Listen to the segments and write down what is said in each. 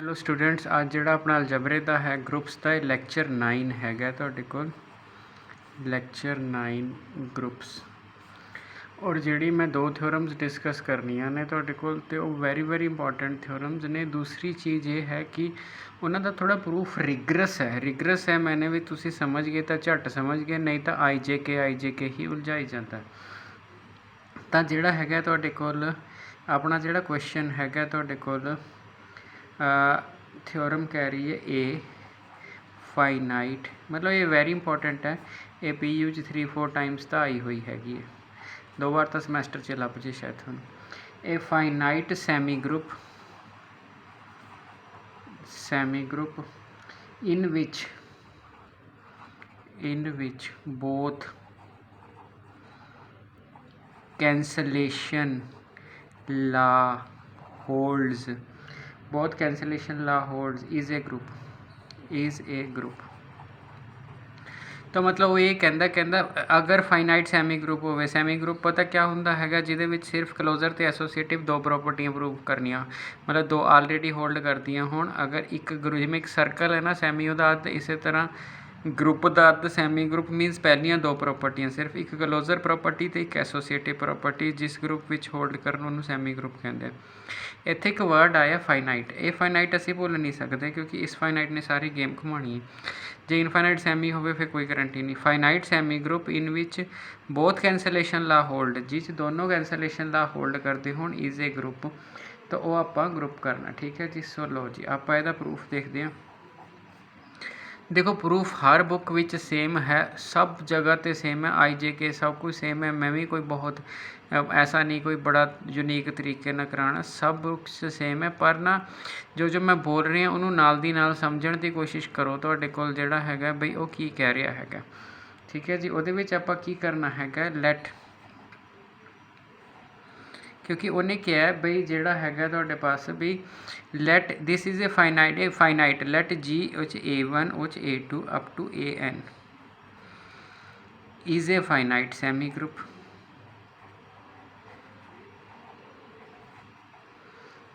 Hello students, ਅੱਜ ਜਿਹੜਾ ਆਪਣਾ ਅਲਜਬਰੇ ਦਾ ਹੈ ਗਰੁੱਪਸ ਦਾ ਲੈਕਚਰ 9 ਹੈਗਾ ਤੁਹਾਡੇ ਕੋਲ। ਲੈਕਚਰ 9 ਗਰੁੱਪਸ, ਔਰ ਜਿਹੜੀ ਮੈਂ ਦੋ ਥਿਓਰਮਸ ਡਿਸਕਸ ਕਰਨੀਆਂ ਨੇ ਤੁਹਾਡੇ ਕੋਲ, ਤੇ ਉਹ ਵੈਰੀ ਇੰਪੋਰਟੈਂਟ ਥਿਓਰਮਸ ਨੇ। ਦੂਸਰੀ ਚੀਜ਼ ਇਹ ਹੈ ਕਿ ਉਹਨਾਂ ਦਾ ਥੋੜ੍ਹਾ ਪ੍ਰੂਫ ਰਿਗਰਸ ਹੈ ਮੈਨੇ ਵੀ ਤੁਸੀਂ ਸਮਝ ਗਏ ਤਾਂ ਝੱਟ ਸਮਝ ਗਏ, ਨਹੀਂ ਤਾਂ ਆਈ ਜੇ ਕੇ ਹੀ ਉਲਝਾਈ ਜਾਂਦਾ। ਤਾਂ ਜਿਹੜਾ ਹੈਗਾ ਤੁਹਾਡੇ ਕੋਲ ਆਪਣਾ ਜਿਹੜਾ ਕੁਐਸਚਨ ਹੈਗਾ ਤੁਹਾਡੇ ਕੋਲ ਥਿਓਰਮ ਕਹਿ ਰਹੀ ਹੈ ਏ ਫਾਈਨਾਈਟ, ਮਤਲਬ ਇਹ ਵੈਰੀ ਇੰਪੋਰਟੈਂਟ ਹੈ। ਇਹ PU 'ਚ 3-4 ਟਾਈਮਸ ਤਾਂ ਆਈ ਹੋਈ ਹੈਗੀ ਹੈ, 2 ਵਾਰ ਤਾਂ ਸਮੈਸਟਰ 'ਚ ਲੱਭ ਜੇ ਸ਼ਾਇਦ ਤੁਹਾਨੂੰ। ਇਹ finite semi group in which both cancellation law holds is a group। ਤਾਂ ਮਤਲਬ ਉਹ ਇਹ ਕਹਿੰਦਾ ਅਗਰ ਫਾਈਨਾਈਟ ਸੈਮੀ ਗਰੁੱਪ ਹੋਵੇ, ਸੈਮੀ ਗਰੁੱਪ ਪਤਾ ਕਿਆ ਹੁੰਦਾ ਹੈਗਾ, ਜਿਹਦੇ ਵਿੱਚ ਸਿਰਫ ਕਲੋਜ਼ਰ ਅਤੇ ਐਸੋਸੀਏਟਿਵ ਦੋ ਪ੍ਰੋਪਰਟੀਆਂ ਪ੍ਰੂਵ ਕਰਨੀਆਂ, ਮਤਲਬ ਦੋ ਆਲਰੇਡੀ ਹੋਲਡ ਕਰਦੀਆਂ ਹੋਣ। ਅਗਰ ਇੱਕ ਜਿਵੇਂ ਇੱਕ ਸਰਕਲ ਹੈ ਨਾ, ਸੈਮੀ ਉਹਦਾ ਅੱਧ, ਇਸੇ ਤਰ੍ਹਾਂ ਗਰੁੱਪ ਦਾ ਅੱਧ ਸੈਮੀ ਗਰੁੱਪ ਮੀਨਸ ਪਹਿਲੀਆਂ ਦੋ ਪ੍ਰੋਪਰਟੀਆਂ, ਸਿਰਫ ਇੱਕ ਕਲੋਜ਼ਰ ਪ੍ਰੋਪਰਟੀ ਅਤੇ ਇੱਕ ਐਸੋਸੀਏਟਿਵ ਪ੍ਰੋਪਰਟੀ ਜਿਸ ਗਰੁੱਪ ਵਿੱਚ ਹੋਲਡ ਕਰਨ ਉਹਨੂੰ ਸੈਮੀ ਗਰੁੱਪ ਕਹਿੰਦੇ ਆ। ਇੱਥੇ ਇੱਕ ਵਰਡ ਆਇਆ ਫਾਈਨਾਈਟ, ਇਹ ਫਾਈਨਾਈਟ ਅਸੀਂ ਭੁੱਲ ਨਹੀਂ ਸਕਦੇ ਕਿਉਂਕਿ ਇਸ ਫਾਈਨਾਈਟ ਨੇ ਸਾਰੀ ਗੇਮ ਘੁਮਾਉਣੀ ਹੈ। ਜੇ ਇਨਫਾਈਨਾਈਟ ਸੈਮੀ ਹੋਵੇ ਫਿਰ ਕੋਈ ਗਰੰਟੀ ਨਹੀਂ। ਫਾਈਨਾਈਟ ਸੈਮੀ ਗਰੁੱਪ ਇਨ ਵਿੱਚ ਬੋਥ ਕੈਂਸਲੇਸ਼ਨ ਲਾ ਹੋਲਡ, ਜਿਸ ਦੋਨੋਂ ਕੈਂਸਲੇਸ਼ਨ ਲਾ ਹੋਲਡ ਕਰਦੇ ਹੋਣ ਇਜ਼ ਏ ਗਰੁੱਪ, ਤਾਂ ਉਹ ਆਪਾਂ ਗਰੁੱਪ ਕਰਨਾ। ਠੀਕ ਹੈ ਜੀ। ਸੋ ਲਓ ਜੀ, ਆਪਾਂ ਇਹਦਾ ਪ੍ਰੂਫ ਦੇਖਦੇ ਹਾਂ। ਦੇਖੋ ਪ੍ਰੂਫ ਹਰ ਬੁੱਕ ਵਿੱਚ ਸੇਮ ਹੈ, ਸਭ ਜਗ੍ਹਾ 'ਤੇ ਸੇਮ ਹੈ, IJK ਸਭ ਕੁਝ ਸੇਮ ਹੈ। ਮੈਂ ਵੀ ਕੋਈ ਬਹੁਤ ਐਸਾ ਨਹੀਂ ਕੋਈ ਬੜਾ ਯੂਨੀਕ ਤਰੀਕੇ ਨਾਲ ਕਰਾਉਣਾ, ਸਭ ਬੁੱਕਸ ਸੇਮ ਹੈ। ਪਰ ਨਾ ਜੋ ਮੈਂ ਬੋਲ ਰਿਹਾ ਉਹਨੂੰ ਨਾਲ ਦੀ ਨਾਲ ਸਮਝਣ ਦੀ ਕੋਸ਼ਿਸ਼ ਕਰੋ। ਤੁਹਾਡੇ ਕੋਲ ਜਿਹੜਾ ਹੈਗਾ ਬਈ ਉਹ ਕੀ ਕਹਿ ਰਿਹਾ ਹੈਗਾ, ਠੀਕ ਹੈ ਜੀ। ਉਹਦੇ ਵਿੱਚ ਆਪਾਂ ਕੀ ਕਰਨਾ ਹੈਗਾ, ਲੈਟ, ਕਿਉਂਕਿ ਉਹਨੇ ਕਿਹਾ ਬਈ ਜਿਹੜਾ ਹੈਗਾ ਤੁਹਾਡੇ ਪਾਸ ਵੀ let this is a finite let G ਉਹ 'ਚ A1 ਉਹ 'ਚ A2 up to AN is a finite semi group.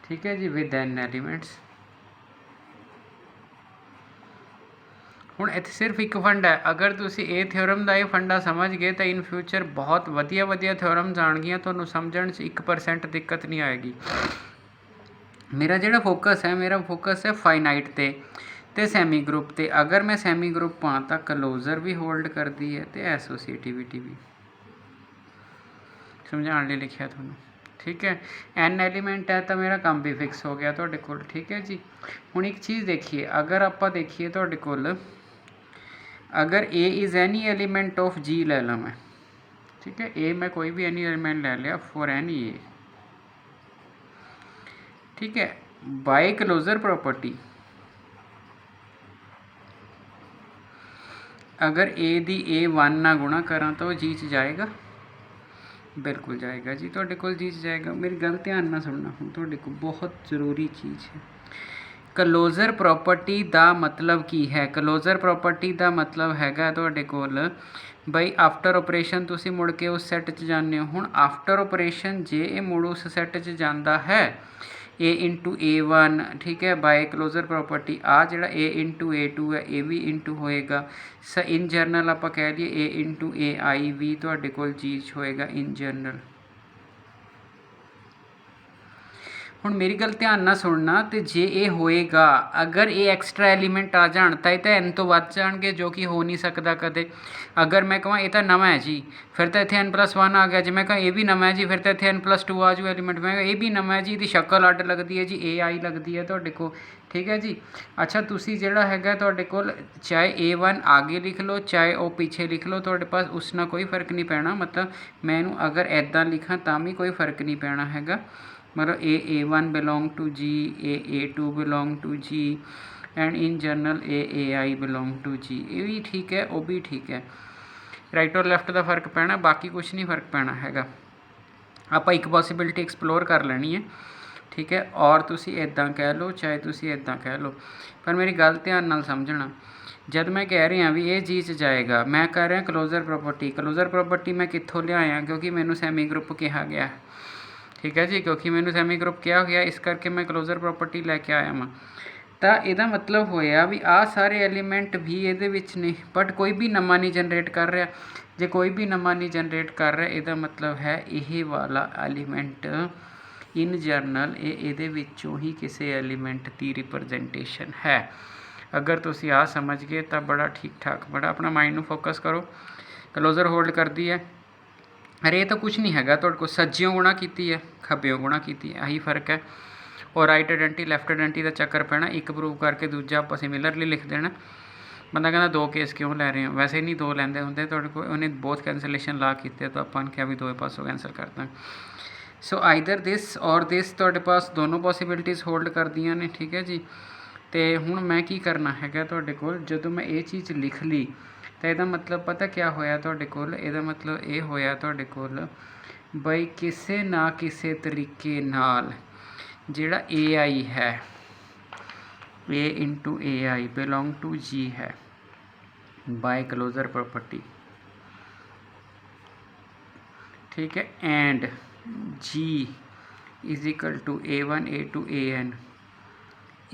ਠੀਕ ਹੈ ਜੀ, ਵਿਦ n ਐਲੀਮੈਂਟਸ। ਹੁਣ ਇੱਥੇ ਸਿਰਫ ਇੱਕ ਫੰਡਾ ਹੈ। ਅਗਰ ਤੁਸੀਂ ਇਹ ਥਿਓਰਮ ਦਾ ਇਹ ਫੰਡਾ ਸਮਝ ਗਏ ਤਾਂ ਇਨ ਫਿਊਚਰ ਬਹੁਤ ਵਧੀਆ ਥਿਓਰਮਸ ਆਉਣਗੀਆਂ, ਤੁਹਾਨੂੰ ਸਮਝਣ 'ਚ 1% ਦਿੱਕਤ ਨਹੀਂ ਆਏਗੀ। ਮੇਰਾ ਜਿਹੜਾ ਫੋਕਸ ਹੈ ਫਾਈਨਾਈਟ ਤੇ ਸੈਮੀ ਗਰੁੱਪ 'ਤੇ। ਅਗਰ ਮੈਂ ਸੈਮੀ ਗਰੁੱਪ ਪਾਂ ਤਾਂ ਕਲੋਜ਼ਰ ਵੀ ਹੋਲਡ ਕਰਦੀ ਹੈ ਅਤੇ ਐਸੋਸੀਏਟਿਵਿਟੀ ਵੀ, ਸਮਝਾਉਣ ਲਈ ਲਿਖਿਆ ਤੁਹਾਨੂੰ। ਠੀਕ ਹੈ, n ਐਲੀਮੈਂਟ ਹੈ ਤਾਂ ਮੇਰਾ ਕੰਮ ਵੀ ਫਿਕਸ ਹੋ ਗਿਆ ਤੁਹਾਡੇ ਕੋਲ। ਠੀਕ ਹੈ ਜੀ। ਹੁਣ ਇੱਕ ਚੀਜ਼ ਦੇਖੀਏ, ਅਗਰ ਆਪਾਂ ਦੇਖੀਏ ਤੁਹਾਡੇ ਕੋਲ ਅਗਰ A is any element of G ਲੈ ਲਾਂ ਮੈਂ, ਠੀਕ ਹੈ, A ਮੈਂ ਕੋਈ ਵੀ ਐਨੀ ਐਲੀਮੈਂਟ ਲੈ ਲਿਆ ਫॉर एनी A, ठीक है, बाय क्लोजर प्रॉपर्टी अगर A दी A1 ना गुणा करा तो G च जाएगा, बिल्कुल जाएगा जी, तुहाडे कोल G च जाएगा। मेरी गल ध्यान ना सुनना, हुण तुहाडे कोल बहुत ज़रूरी चीज़ है। क्लोजर प्रॉपर्टी दा मतलब की है, क्लोजर प्रॉपर्टी दा मतलब हैगा तुहाडे कोल बई आफ्टर ऑपरेशन तुसी मुड़ के उस सैट च जाने हो। हुण आफ्टर ऑपरेशन जे ये मुड़ उस सैट च जाता है A इंटू A1, ठीक है, बाय क्लोजर प्रॉपर्टी आ जिहड़ा A इंटू A2 है ये भी इंटू होएगा। इन जनरल आप कह लिए A इंटू AI भी तुहाडे कोल चीज़ होएगा इन जनरल। ਹੁਣ ਮੇਰੀ ਗੱਲ ਧਿਆਨ ਨਾਲ ਸੁਣਨਾ, ਤੇ ਜੇ ਇਹ ਹੋਏਗਾ ਅਗਰ ਇਹ ਐਕਸਟਰਾ ਐਲੀਮੈਂਟ ਆ ਜਾਣ ਤਾਂ ਇਹ ਤਾਂ n ਤੋਂ ਵੱਧ ਜਾਣਗੇ, ਜੋ ਕਿ ਹੋ ਨਹੀਂ ਸਕਦਾ ਕਦੇ। ਅਗਰ ਮੈਂ ਕਹਾਂ ਇਹ ਤਾਂ ਨਵਾਂ ਹੈ ਜੀ, ਫਿਰ ਤਾਂ ਇੱਥੇ n+1 ਆ ਗਿਆ। ਜੇ ਮੈਂ ਕਹਾਂ ਇਹ ਵੀ ਨਵਾਂ ਹੈ ਜੀ, ਫਿਰ ਤਾਂ ਇੱਥੇ n+2 ਆ ਜੂ ਐਲੀਮੈਂਟ। ਮੈਂ ਇਹ ਵੀ ਨਵਾਂ ਹੈ ਜੀ, ਇਹਦੀ ਸ਼ਕਲ ਅੱਡ ਲੱਗਦੀ ਹੈ ਜੀ, AI ਲੱਗਦੀ ਹੈ ਤੁਹਾਡੇ ਕੋਲ। ਠੀਕ ਹੈ ਜੀ। ਅੱਛਾ, ਤੁਸੀਂ ਜਿਹੜਾ ਹੈਗਾ ਤੁਹਾਡੇ ਕੋਲ ਚਾਹੇ A1 आगे लिख लो चाहे वो पीछे लिख लो, ਤੁਹਾਡੇ ਪਾਸ ਉਸ ਨਾਲ ਕੋਈ फ़र्क नहीं पैना। मतलब मैं ਇਹਨੂੰ अगर ਇੱਦਾਂ ਲਿਖਾਂ ਤਾਂ ਵੀ ਕੋਈ फ़र्क नहीं पैना हैगा। मतलब A1 belong to G, A2 belong to G and in general AI belong to G। ये भी ठीक है, वो भी ठीक है। राइट और लैफ्ट का फर्क पैना, बाकी कुछ नहीं फर्क पैना हैगा। आप एक पॉसिबिलिटी एक्सप्लोर कर लेनी है, ठीक है। और तुसी इदां कह लो चाहे तुसी इदां कह लो, पर मेरी गल ध्यान नाल समझना। जब मैं कह रहा भी ये जी च जाएगा, मैं कह रहा क्लोजर प्रॉपर्टी मैं कित्थों लियाया, क्योंकि मैनू सैमी ग्रुप कहा गया। ठीक है जी, क्योंकि मैंने सैमी ग्रुप किया गया, इस करके मैं क्लोजर प्रॉपर्टी लैके आया वहाँ। ਤਾਂ ਇਹਦਾ ਮਤਲਬ ਹੋਇਆ ਵੀ ਆਹ ਸਾਰੇ ਐਲੀਮੈਂਟ ਵੀ ਇਹਦੇ ਵਿੱਚ ਨੇ, ਬਟ ਕੋਈ ਵੀ ਨਵਾਂ ਨਹੀਂ ਜਨਰੇਟ ਕਰ ਰਿਹਾ। ਜੇ ਕੋਈ ਵੀ ਨਵਾਂ ਨਹੀਂ ਜਨਰੇਟ ਕਰ ਰਿਹਾ, ਇਹਦਾ ਮਤਲਬ ਹੈ ਇਹ ਵਾਲਾ ਐਲੀਮੈਂਟ ਇਨ ਜਰਨਲ ਇਹਦੇ ਵਿੱਚੋਂ ਹੀ ਕਿਸੇ ਐਲੀਮੈਂਟ ਦੀ ਰਿਪਰਜੈਂਟੇਸ਼ਨ ਹੈ। ਅਗਰ ਤੁਸੀਂ ਆ ਸਮਝ ਗਏ ਤਾਂ ਬੜਾ ਠੀਕ ਠਾਕ, ਬੜਾ ਆਪਣਾ ਮਾइंड ਨੂੰ ਫੋਕਸ ਕਰੋ। ਕਲੋਜ਼ਰ ਹੋਲਡ ਕਰਦੀ ਹੈ। ਅਰੇ ਇਹ ਤਾਂ ਕੁਛ ਨਹੀਂ ਹੈਗਾ, ਤੁਹਾਡੇ ਕੋਲ ਸੱਜਿਓਂ ਗੁਣਾ ਕੀਤੀ ਹੈ, ਖੱਬਿਓਂ ਗੁਣਾ ਕੀਤੀ ਹੈ, ਆਹੀ ਫਰਕ ਹੈ। और राइट आइडेंटी लैफ्ट आइडेंटी का चक्कर पैना, एक प्रूव करके दूजा आप सिमिलरली लिख देना। बंदा कहना दो केस क्यों लै रहे हो, वैसे ही नहीं दो लैंदे होंदे, तुहाडे कोल उन्हें बहुत कैंसलेशन ला कीते तो आपां क्या भी दो पासों कैंसल कर दां। सो आइदर दिस और दिस तुहाडे पास दोनों पॉसिबिलिटीज़ होल्ड कर दियां ने, ठीक है जी। तो हुण मैं की करना हैगा तुहाडे कोल, जदों मैं ये चीज़ लिख ली तो यदा मतलब पता क्या होया तुहाडे कोल, यदा मतलब ये होया तुहाडे कोल बई किसे ना किसे तरीके नाल जिहड़ा ए आई है, A into A I belong to G है बाय क्लोजर प्रॉपर्टी, ठीक है। And G is equal to A one A two A N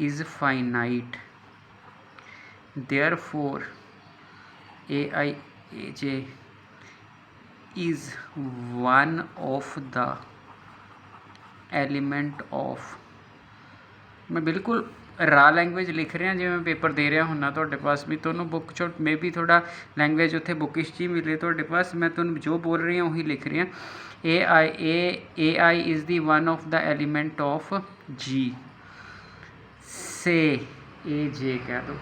is finite, therefore A I A J is one of the element of, मैं बिल्कुल रा language लिख रहा जिवें मैं पेपर दे रहा हुन्ना तुहाडे पास भी, तुहानूं बुक चो मे भी थोड़ा लैंग्वेज उत्थे बुकिश जी मिले तुहाडे पास, मैं तुहानूं जो बोल रही हूँ वही लिख रही हूँ। A I is the one of the element of G, say A जे कह दो,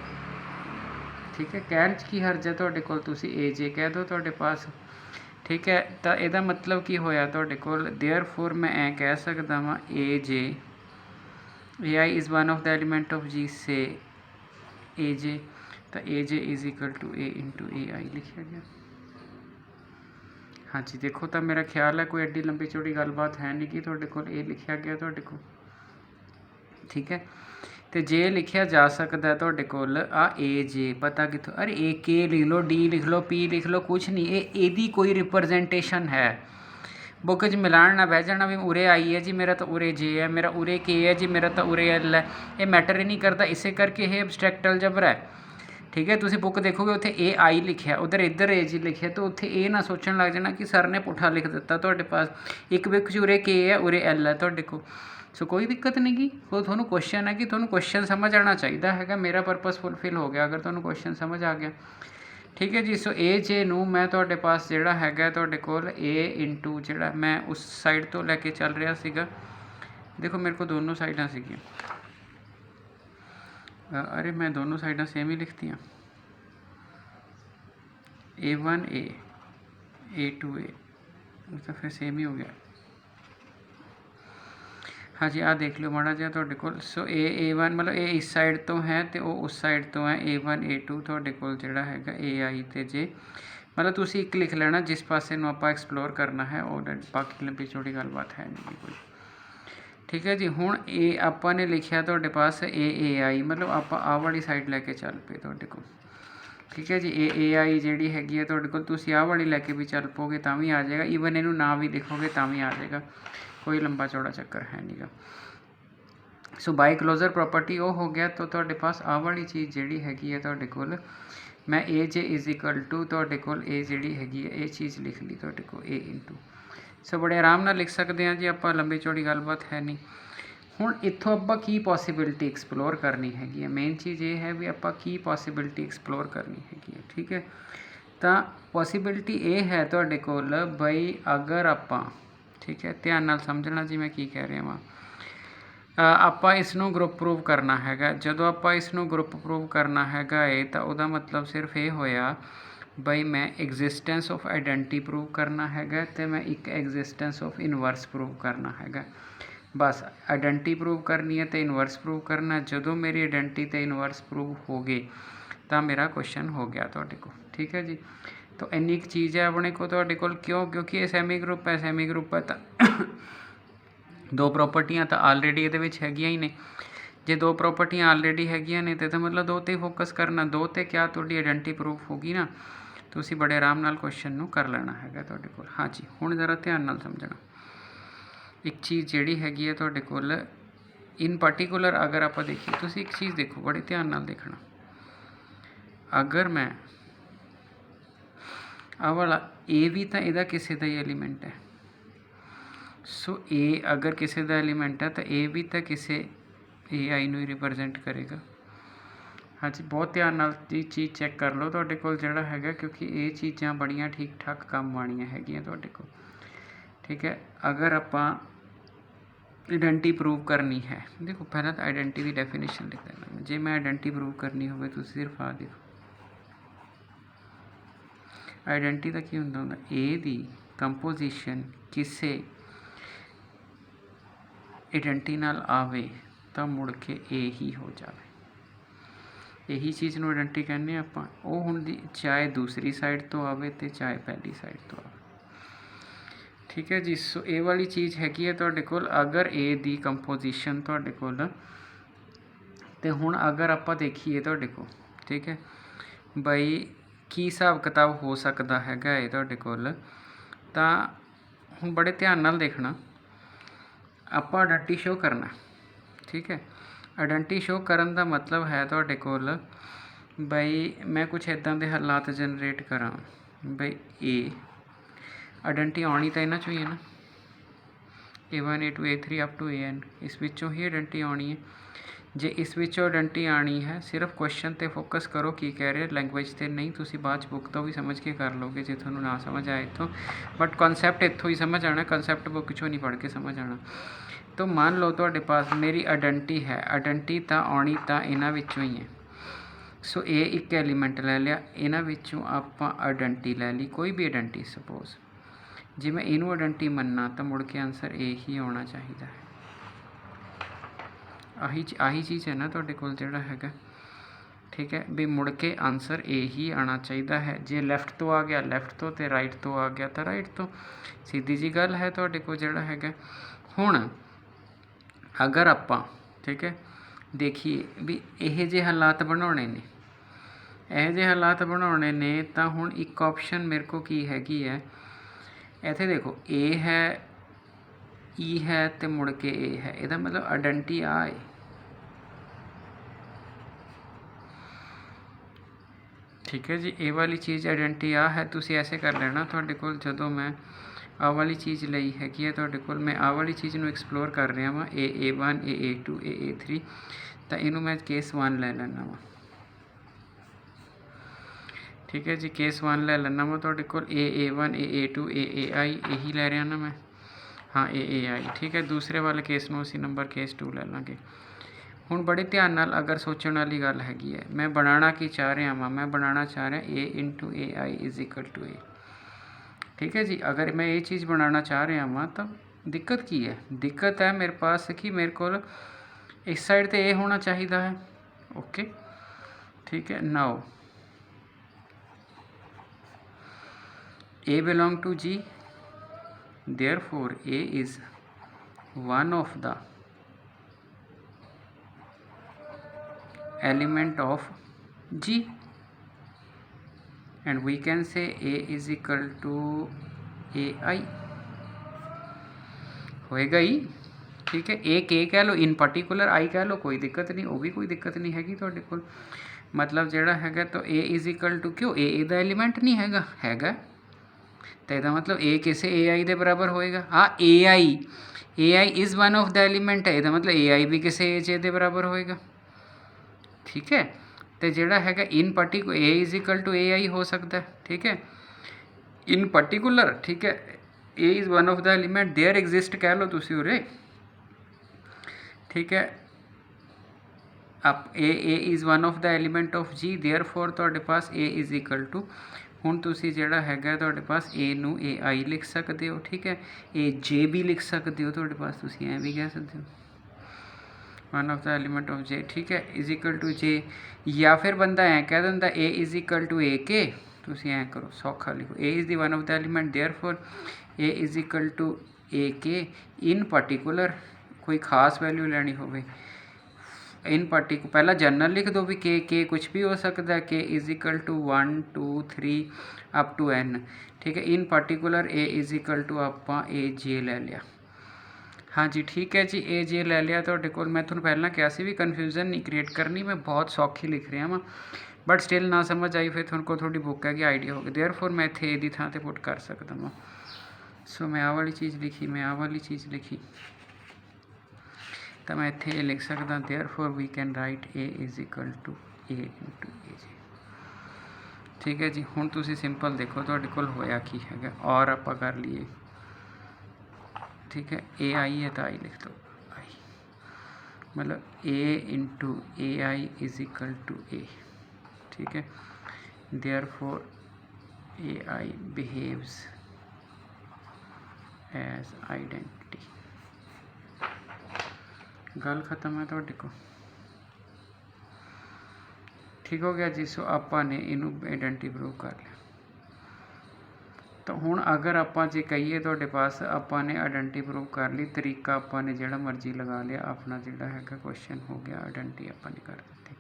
ठीक है। कहण च की हर्ज है तुहाडे कोल, तुसीं ए जे कह दो तुहाडे पास, ठीक है। तो यदा मतलब की होया तुहाडे कोल, देयर फोर मैं ऐ कह सकदा वां A J A I is one of the element of G say A J, तो A J is equal to A into A I लिखा गया। हाँ जी देखो, तो मेरा ख्याल है कोई एड्डी लंबी चौड़ी गलबात है नहीं कि तुहाडे कोल ए लिखा गया तुहाडे कोल, ठीक है। तो जे लिखा जा सकता तुहाडे कोल आ ए जे पता कितों, अरे ए के लिख लो, डी लिख लो, पी लिख लो, कुछ नहीं, ये कोई रिप्रजेंटेशन है। बुक च मिलान ना बह जाना भी उरे आई है जी मेरा तो उरे जे है, मेरा उरे के है जी मेरा तो उरे एल है, ये मैटर ही नहीं करता, इसे करके ये एब्सट्रैक्ट अलजबरा है, ठीक है। तुसीं बुक देखोगे उत्थे ए आई लिखा, उधर इधर ए जी लिखे, तो उत्थे ये ना सोचण लग जाना कि सर ने पुठा लिख दिता तुहाडे पास, एक बुक च उरे के है उरे एल है तुहाडे कोल। सो कोई दिक्कत नहीं गी, वो थोनों क्वेश्चन है कि थोनों क्वेश्चन समझ आना चाहिए हैगा, मेरा परपस फुलफिल हो गया अगर थोनों क्वेश्चन समझ आ गया, ठीक है जी। सो ए जे नूं मैं तुहाडे पास जिहड़ा हैगा तुहाडे कोल ए इंटू जिहड़ा मैं उस साइड तो लैके चल रहा सीगा, देखो मेरे को दोनों साइडां सीगियां, अरे मैं दोनों साइडां सेम ही लिखती ए वन ए टू ए, तो फिर सेम ही हो गया। हाँ जी आ देख लो माड़ा जिहा तुहाडे कोल, सो ए वन मतलब ए इस साइड तो है तो वो उस साइड तो है, ए वन ए टू तुहाडे कोल जिहड़ा हैगा ए आई ते जे, मतलब तुसीं एक लिख लेना जिस पासे नूं आपां एक्सप्लोर करना है, और बाकी लंबी चौड़ी गलबात है नहीं कोई, ठीक है जी। हुण ए आपां ने लिखिया तुहाडे पास ए आई, मतलब आपां आ वाली साइड लैके चल पे तुहाडे कोल, ठीक है जी। ए आई जिहड़ी हैगी है तुहाडे कोल, तुसीं आ वाली लैके भी चल पोगे तां भी आ जाएगा, ईवन इहनूं ना भी लिखोगे तां भी आ जाएगा, कोई लंबा चौड़ा चक्कर है नहीं गा। सो बाय क्लोजर प्रॉपर्टी वो हो गया, तो तुहाडे पास आ वाली चीज़ जिहड़ी हैगी है तुहाडे कोल, मैं ए जे इज़ इक्वल टू तुहाडे कोल ए जिहड़ी हैगी है ये चीज़ लिख ली तुहाडे कोल ए इंटू, सो बड़े आराम नाल लिख सकते हैं जी, आपां लंबी चौड़ी गलबात है नहीं। हुण इत्थों आपां की पॉसिबिलिटी एक्सप्लोर करनी हैगी है, मेन चीज़ ये है भी आपां की पॉसिबिलिटी एक्सप्लोर करनी हैगी है, ठीक है। तो पॉसिबिलिटी ये है तुहाडे कोल बई अगर आपां, ठीक है ध्यान नाल समझना जी मैं की कह रहा वां, आपां इसनूं ग्रुप प्रूव करना हैगा, जदों आपां इसनूं ग्रुप प्रूव करना हैगा तो उहदा मतलब सिर्फ ये होया बई मैं एग्जिस्टेंस ऑफ आइडेंटिटी प्रूव करना हैगा, तो मैं एक एग्जिस्टेंस ऑफ इनवर्स प्रूव करना हैगा, बस आइडेंटिटी प्रूव करनी है तो इनवर्स प्रूव करना, जदों मेरी आइडेंटिटी तो इनवर्स प्रूव हो गए तो मेरा क्वेश्चन हो गया तुहाडे कोल, ठीक है जी। तो इन्नी एक चीज़ है अपने को तुहाडे कोल, क्यों क्योंकि ये सैमी ग्रुप है तो दो प्रॉपर्टियां तो आलरेडी ये हैगियां ही ने, जे दो प्रॉपर्टियां आलरेडी हैगियां ने तो मतलब दो ते फोकस करना, दो ते क्या तुहाडी आइडेंटिटी प्रूफ होगी ना, तुसीं बड़े आराम नाल क्वेश्चन नूं कर लेना हैगा तुहाडे कोल। हाँ जी हुण ज़रा ध्यान नाल समझना, एक चीज़ जिहड़ी हैगी है तुहाडे कोल इन पार्टिकुलर अगर आप देखिए, तुसी एक चीज़ देखो, बड़े ध्यान नाल देखना, अगर मैं आ वाला ए भी तो यदा किसी का ही एलीमेंट है, सो ए अगर किसी का एलीमेंट है तो ए भी तो किसी ए आई नूं ही रिप्रजेंट करेगा। हाँ जी, बहुत ध्यान नाल चीज़ चैक कर लो तुहाडे कोल जिहड़ा हैगा, क्योंकि ये चीज़ां बड़ियां ठीक ठाक काम वालियां हैगियां तुहाडे कोल। ठीक है, अगर आपां आइडेंटिटी प्रूव करनी है, देखो पहला तो आइडेंटिटी की डेफिनेशन लिख देना। जे मैं आइडेंटिटी प्रूव करनी होवे तो सिर्फ आ देखो, आइडेंटिटी का की होंदा ए दी कंपोजिशन किसी आइडेंटिटी नाल आवे तो मुड़ के ए ही हो जाए, यही चीज़ नूं आइडेंटिटी कहने आपां। वो हुंदी चाहे दूसरी साइड तो आवे ते चाहे पहली साइड तो आवे। ठीक है जी, सो ये वाली चीज़ हैगी है तुहाडे कोल, अगर ए दी कंपोजिशन तुहाडे कोल, ते हुण अगर आपां देखीए तुहाडे कोल, ठीक है बई की हिसाब किताब हो सकता हैगा ये तुहाडे कोल, तां हुण बड़े ध्यान नाल देखना, आपां आइडेंटिटी शो करना। ठीक है, आइडेंटिटी शो करन दा मतलब है तुहाडे कोल बई मैं कुछ इदां दे हालात जनरेट करा बई ए आइडेंटिटी आनी तो इन्हां चों ही है ना, A1 A2 A3 up to AN, इस विचों ही आइडेंटिटी आनी है। जे इस विचों आइडेंटिटी आनी है, सिर्फ क्वेश्चन ते फोकस करो की कह रहे, लैंग्वेज ते नहीं। तुसी बाद बुक तो भी समझ के कर लोगे जे तुहानूं ना समझ आए इत्थों, बट कॉन्सैप्ट इत्थों ही समझ आना, कॉन्सैप्ट बुक चों नहीं पढ़ के समझ आना। तो मान लो तुहाडे पास मेरी आइडेंटिटी है, आइडेंटिटी तो आनी तो इन्हां विचों ही है। सो ए एक एलीमेंट ले लिया, इन्हां विचों आपां आइडेंटिटी ले ली, कोई भी आइडेंटिटी सपोज जे मैं इनू आइडेंटिटी मनना तो मुड़ के आंसर ए ही आना चाहिए है। आही चीज़ है ना तुहाडे कोल जिहड़ा हैगा। ठीक है भी मुड़ के आंसर ए ही आना चाहिए है। जे लैफ्ट तो आ गया लैफ्ट तो, ते राइट तो आ गया तो राइट तो, सीधी जी गल है तुहाडे कोल जिहड़ा हैगा। हुण अगर आपां ठीक है देखिए भी यह जे हालात बनाने ने, यह जे हालात बनाने ने, तो हुण एक ऑप्शन मेरे को की हैगी है, इत्थे देखो ए है ई है तो मुड़ के ए है, इहदा मतलब आइडेंटिटी आ है। ठीक है जी, ए वाली चीज़ आइडेंटिटी आ है। तुसी ऐसे कर लेना, तुहाडे कोल जदों मैं आ वाली चीज़ लई हैगी है तुहाडे कोल, मैं आ वाली चीज़ नूं एक्सप्लोर कर रहा वा, A1 A2 A3, तो इनू मैं केस 1 ले लेना वा। ठीक है जी, केस 1 ले लेना वा तुहाडे कोल, A1 A2 AAI यही ले रहा ना मैं, हाँ AAI। ठीक है, दूसरे वाले केस नूं असीं नंबर केस 2 ले लांगे। हुण बड़े ध्यान नाल अगर सोचण वाली गल हैगी है, मैं बनाना की चाह रहा वा, मैं बनाना चाह रहा A into AI is equal to A। ठीक है जी, अगर मैं ये चीज़ बनाना चाह रहा वा तो दिक्कत की है, दिक्कत है मेरे पास कि मेरे को इस साइड ते A होना चाहिए है। ओके ठीक है, now A belong to G, therefore A is one of the element of G, and we can say A is equal to AI होएगा ही। ठीक है, एक ए कह लो, इन पर्टिकुलर आई कह लो, कोई दिक्कत नहीं, वो भी कोई दिक्कत नहीं हैगी तुहाडे कोल। मतलब जिहड़ा हैगा तो A इज इक्वल टू, क्यों ए दा एलीमेंट नहीं हैगा, हैगा तो यदा मतलब ए किसी AI के बराबर होएगा। हाँ AI is one of the element है, यदा मतलब AI भी किसी ए के बराबर होएगा। ठीक है, तो जिहड़ा हैगा in particular A is equal to AI हो सकता है। ठीक है, इन पर्टिकुलर ठीक है A is one of the element, there exist कह लो तुसी उरे। ठीक है, आप A is one of the element of G, therefore तुहाडे पास A इज़ इक्वल टू, हुण तुसी जिहड़ा हैगा तुहाडे पास A नूं AI लिख सकते हो। ठीक है, AJ भी लिख सकते हो तुहाडे पास, तुसी ऐ भी कह सकते हो one of the element of J। ठीक है, इज इक्वल टू J, या फिर बंदा ऐ कह दिंदा A is equal to AK, तुसी ऐ करो सौखा लिखो A is the one of the element, therefore A is equal to AK in particular, कोई खास वैल्यू लैनी होवे इन पहला जनरल लिख दो भी के कुछ भी हो सकता है, k is equal to 1 2 3 up to N। ठीक है, in particular A is equal to आपां AJ ले लिया। हाँ जी ठीक है जी, ए जे ਲੈ ਲਿਆ ਤੁਹਾਡੇ ਕੋਲ। ਮੈਂ ਤੁਹਾਨੂੰ ਪਹਿਲਾਂ ਕਿਹਾ ਸੀ ਵੀ ਕਨਫਿਊਜ਼ਨ ਨਹੀਂ ਕ੍ਰੀਏਟ ਕਰਨੀ, ਮੈਂ ਬਹੁਤ ਸੌਖੀ ਲਿਖ ਰਿਹਾ ਵਾਂ, ਬਟ ਸਟਿਲ ਨਾ ਸਮਝ ਆਈ ਫਿਰ ਤੁਹਾਨੂੰ ਕੋਲ ਤੁਹਾਡੀ ਬੁੱਕ ਹੈਗੀ, ਆਈਡੀਆ ਹੋ ਗਿਆ, ਦੇਅਰਫੋਰ ਮੈਂ ਇੱਥੇ ਏ ਦੀ ਥਾਂ 'ਤੇ ਪੁੱਟ ਕਰ ਸਕਦਾ ਵਾਂ। ਸੋ ਮੈਂ ਆਹ ਵਾਲੀ ਚੀਜ਼ ਲਿਖੀ, ਮੈਂ ਆਹ ਵਾਲੀ ਚੀਜ਼ ਲਿਖੀ, ਤਾਂ ਮੈਂ ਇੱਥੇ ਇਹ ਲਿਖ ਸਕਦਾ, therefore we can write A is equal to A into A G. ਠੀਕ ਹੈ ਜੀ, ਹੁਣ ਤੁਸੀਂ ਸਿੰਪਲ ਦੇਖੋ ਤੁਹਾਡੇ ਕੋਲ ਹੋਇਆ ਕੀ ਹੈਗਾ, ਔਰ ਆਪਾਂ ਕਰ ਲਈਏ। ठीक है, ए आई है तो आई लिख दो, आई मतलब A into A I is equal to A. ठीक है, therefore A I behaves as identity. गल खत्म है तुहाडे को, ठीक हो गया जी। सो आपां ने इनू आइडेंटिटी प्रूव कर लिया। तो हुण अगर आपां जे कहिए तुहाडे पास आपां ने आइडेंटिटी प्रूव कर ली, तरीका आपां ने जिहड़ा मर्जी लगा लिया, अपना जिहड़ा हैगा क्वेश्चन हो गया, आइडेंटिटी आपां ने कर दी।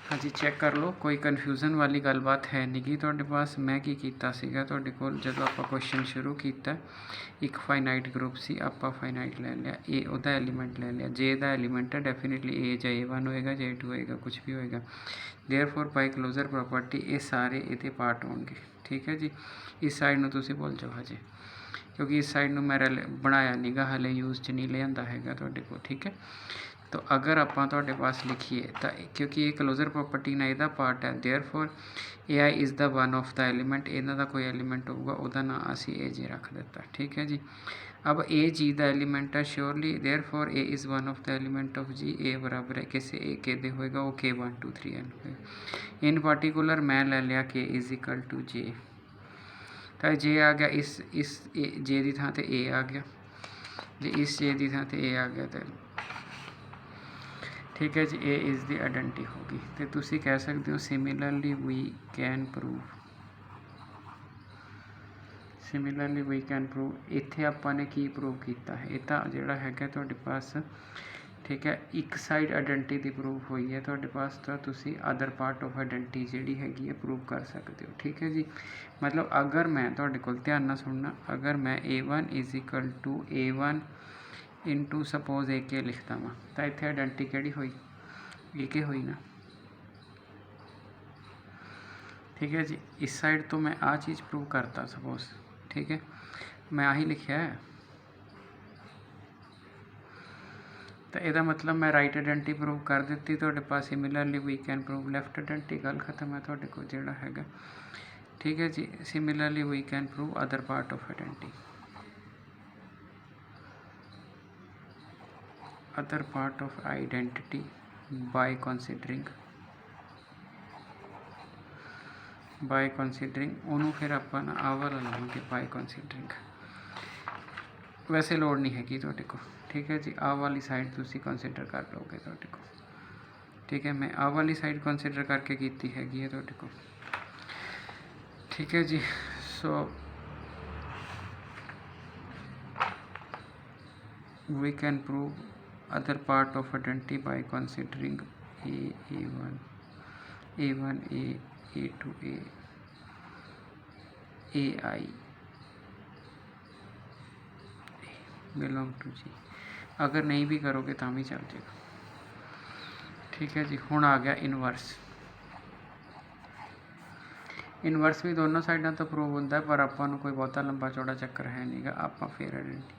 हाँ जी चैक कर लो, कोई कन्फ्यूजन वाली गलबात है नहीं गी तुहाडे पास। मैं की कीता सीगा तुहाडे कोल जदों आपां क्वेश्चन शुरू कीता, एक फाइनाइट ग्रुप सी, आपां फाइनाइट ले लिया, ए उहदा एलीमेंट ले लिया, जे दा एलीमेंट है डेफिनेटली ए जा A1 होएगा, जा A2 होएगा, कुछ भी होएगा। देयरफॉर बाय क्लोजर प्रॉपर्टी ये सारे इहदे पार्ट होणगे। ठीक है जी, इस साइड नूं तुसीं भुल जाओ हजे, क्योंकि इस साइड नूं मैं बनाया नहीं गा, हले यूज़ च नहीं लिआंदा हैगा तुहाडे कोल। ठीक है, तो अगर आपां तुहाडे पास लिखीए तो क्योंकि ये क्लोजर प्रॉपर्टी ना इहदा पार्ट है, therefore A I is the one of the element, इन्हां दा कोई एलीमेंट होगा, उहदा नाम असीं ए जे रख दिता। ठीक है जी, अब ए जी दा एलीमेंट है surely, therefore A is one of the element of G, A बराबर है किसी ए के दे होएगा, वो के 1 2 3 n होएगा। इन पार्टिकुलर मैं ले लिया के इज़ इक्वल टू जे, तो जे आ गया, इस जे की थां ते ए आ गया, जे इस जे की थां ते ए आ गया तो ठीक है जी, ए इज़ दी आइडेंटिटी होगी। तो तुसी कह सकते हो similarly we can prove, similarly we can prove. इत्थे आपां ने की प्रूव किया है, इह तां जिहड़ा हैगा तुहाडे पास, ठीक है, एक साइड आइडेंटिटी दी प्रूव हुई है तुहाडे पास, तो तुसी अदर पार्ट ऑफ आइडेंटिटी जिहड़ी हैगी है प्रूव कर सकते हो। ठीक है जी, मतलब अगर मैं तुहाडे कोल ध्यान नाल सुनना, अगर मैं A1 is equal to A1 into suppose A K लिखता वा, तो इत्थे आइडेंटिटी किहड़ी होई, ए के होई ना। ठीक है जी, इस साइड तो मैं आ चीज़ प्रूव करता सपोज, ठीक है, मैं आही लिखा है, तो यदा मतलब मैं राइट आइडेंटिटी प्रूव कर दी तुहाडे पास। Similarly we can prove left identity, गल खत्म है तुहाडे कोल जिहड़ा हैगा। ठीक है जी, similarly we can prove other part of identity, other part of identity by considering ਉਹਨੂੰ ਫਿਰ ਆਪਾਂ ਨਾ ਆਹ ਵਾਲਾ ਲਵਾਂਗੇ by considering, वैसे लोड़ नहीं हैगी ਤੁਹਾਡੇ ਕੋਲ। ठीक है जी, आह वाली साइड ਤੁਸੀਂ कंसिडर कर लोगे ਤੁਹਾਡੇ ਕੋਲ। ठीक है, मैं आह वाली साइड कंसिडर करके कीती हैगी है ਤੁਹਾਡੇ ਕੋਲ। ठीक है जी, सो we can prove other part of identity by considering A1, A1, A2, AI belong to G। अगर नहीं भी करोगे तो भी चल जाएगा। ठीक है जी, हुण आ गया इनवर्स। इनवर्स भी दोनों साइडों तो प्रूव होंदा है, पर आपां नूं कोई बहुता लंबा चौड़ा चक्कर है नहीं गा, आपां फिर आइडेंटिटी।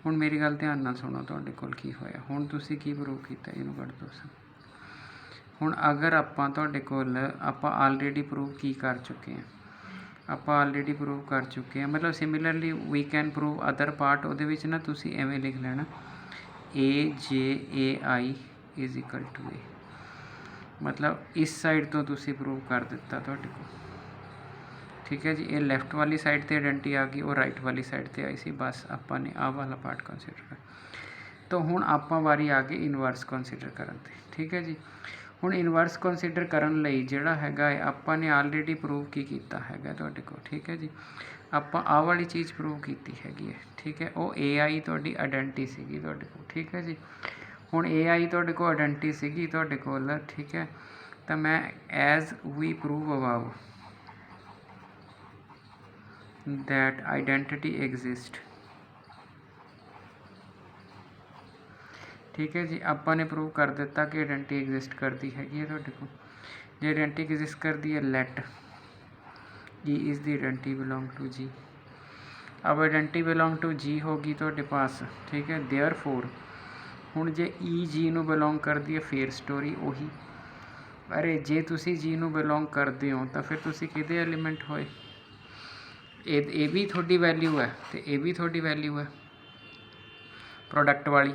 हुण मेरी गल ध्यान नाल सुनो, तुहाडे कोल की होया, हुण तुसीं की प्रूव कीता, इहनूं कढ दो। हुण अगर आपां तुहाडे कोल आपां ऑलरेडी प्रूव की कर चुके हैं, आपां ऑलरेडी प्रूव कर चुके हैं, मतलब similarly we can prove other part, उहदे विच ना तुसीं एवें लिख लेना AJAI is equal to A, मतलब इस साइड तो तुसीं प्रूव कर दिता तुहाडे कोल। ठीक है जी, ये लैफ्ट वाली साइड ते आइडेंटिटी आ गई, और राइट वाली साइड ते आई सी, बस आपां ने आह वाला पार्ट कंसिडर कर। तो हुण आपां वारी आ गई इनवर्स कंसिडर करन ते। ठीक है जी, हुण इनवर्स कंसिडर करन लई जिहड़ा हैगा आपां ने ऑलरेडी प्रूव की कीता हैगा तुहाडे कोल। ठीक है जी, आपां आह वाली चीज़ प्रूव कीती हैगी है। ठीक है, वो AI तुहाडी आइडेंटिटी सीगी तुहाडे कोल। ठीक है जी, हुण AI तुहाडे कोल आइडेंटिटी सीगी तुहाडे कोल। ठीक है, तो मैं as we prove above that identity exist, ठीक है जी, ਆਪਾਂ ने प्रूव कर दिता कि आइडेंटिटी एग्जिस्ट करती हैगी ਤੁਹਾਡੇ ਕੋਲ। जे आइडेंटिटी एग्जिस्ट करती है let E is the identity belong to G. अब आइडेंटिटी बिलोंग टू जी होगी ਤੁਹਾਡੇ पास, ठीक है। देयरफॉर ਹੁਣ जे ई जी ਨੂੰ बिलोंग करती है फिर स्टोरी ਉਹੀ। अरे जे तुसी जी ਨੂੰ बिलोंग करते हो तो फिर तुसी किहदे एलीमेंट होए। ये भी थोड़ी वैल्यू है तो ये भी थोड़ी वैल्यू है प्रोडक्ट वाली,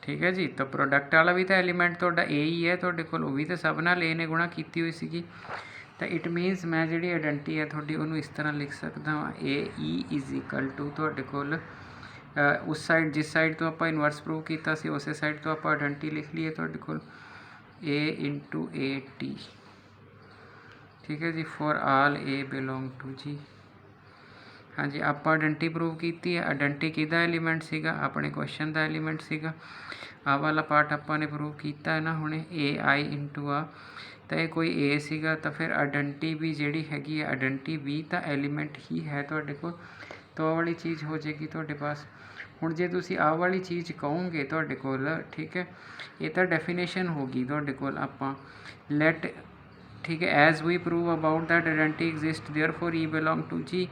ठीक है जी। तो प्रोडक्ट वाला भी तो एलीमेंट थोड़ा ए ही है थोड़े को, भी तो सब नाल ए ने गुणा की हुई सी। तो इट मीनस मैं जी आइडेंटिटी है थोड़ी उन्होंने इस तरह लिख सकता हाँ, ए ई इज़ इक्वल टू थोड़े कोल उस साइड जिस साइड तो आप इनवर्स प्रूव किया उस साइड तो आप आइडेंटिटी लिख लीए थोड़े को ए इंटू ए टी, ठीक है जी। For all A belong to G. हाँ जी, आप आइडेंटिटी प्रूव की है। आइडेंटिटी किहदा एलीमेंट सीगा, अपने क्वेश्चन का एलीमेंट सीगा। आ वाला पार्ट आपने प्रूव किया है ना हुणे ए आई इंटू आ, तो ये कोई ए सीगा तो फिर आइडेंटिटी भी जिहड़ी हैगी है आइडेंटिटी भी तो एलीमेंट ही है तुहाडे कोल। तो आ वाली चीज़ हो जाएगी तुहाडे पास। हुण जे तुसीं आ वाली चीज़ कहोगे तुहाडे कोल, ठीक है, ये तो डेफिनेशन होगी तुहाडे कोल। आपां लेट, ठीक है, as we prove about that identity exist therefore E belong to G.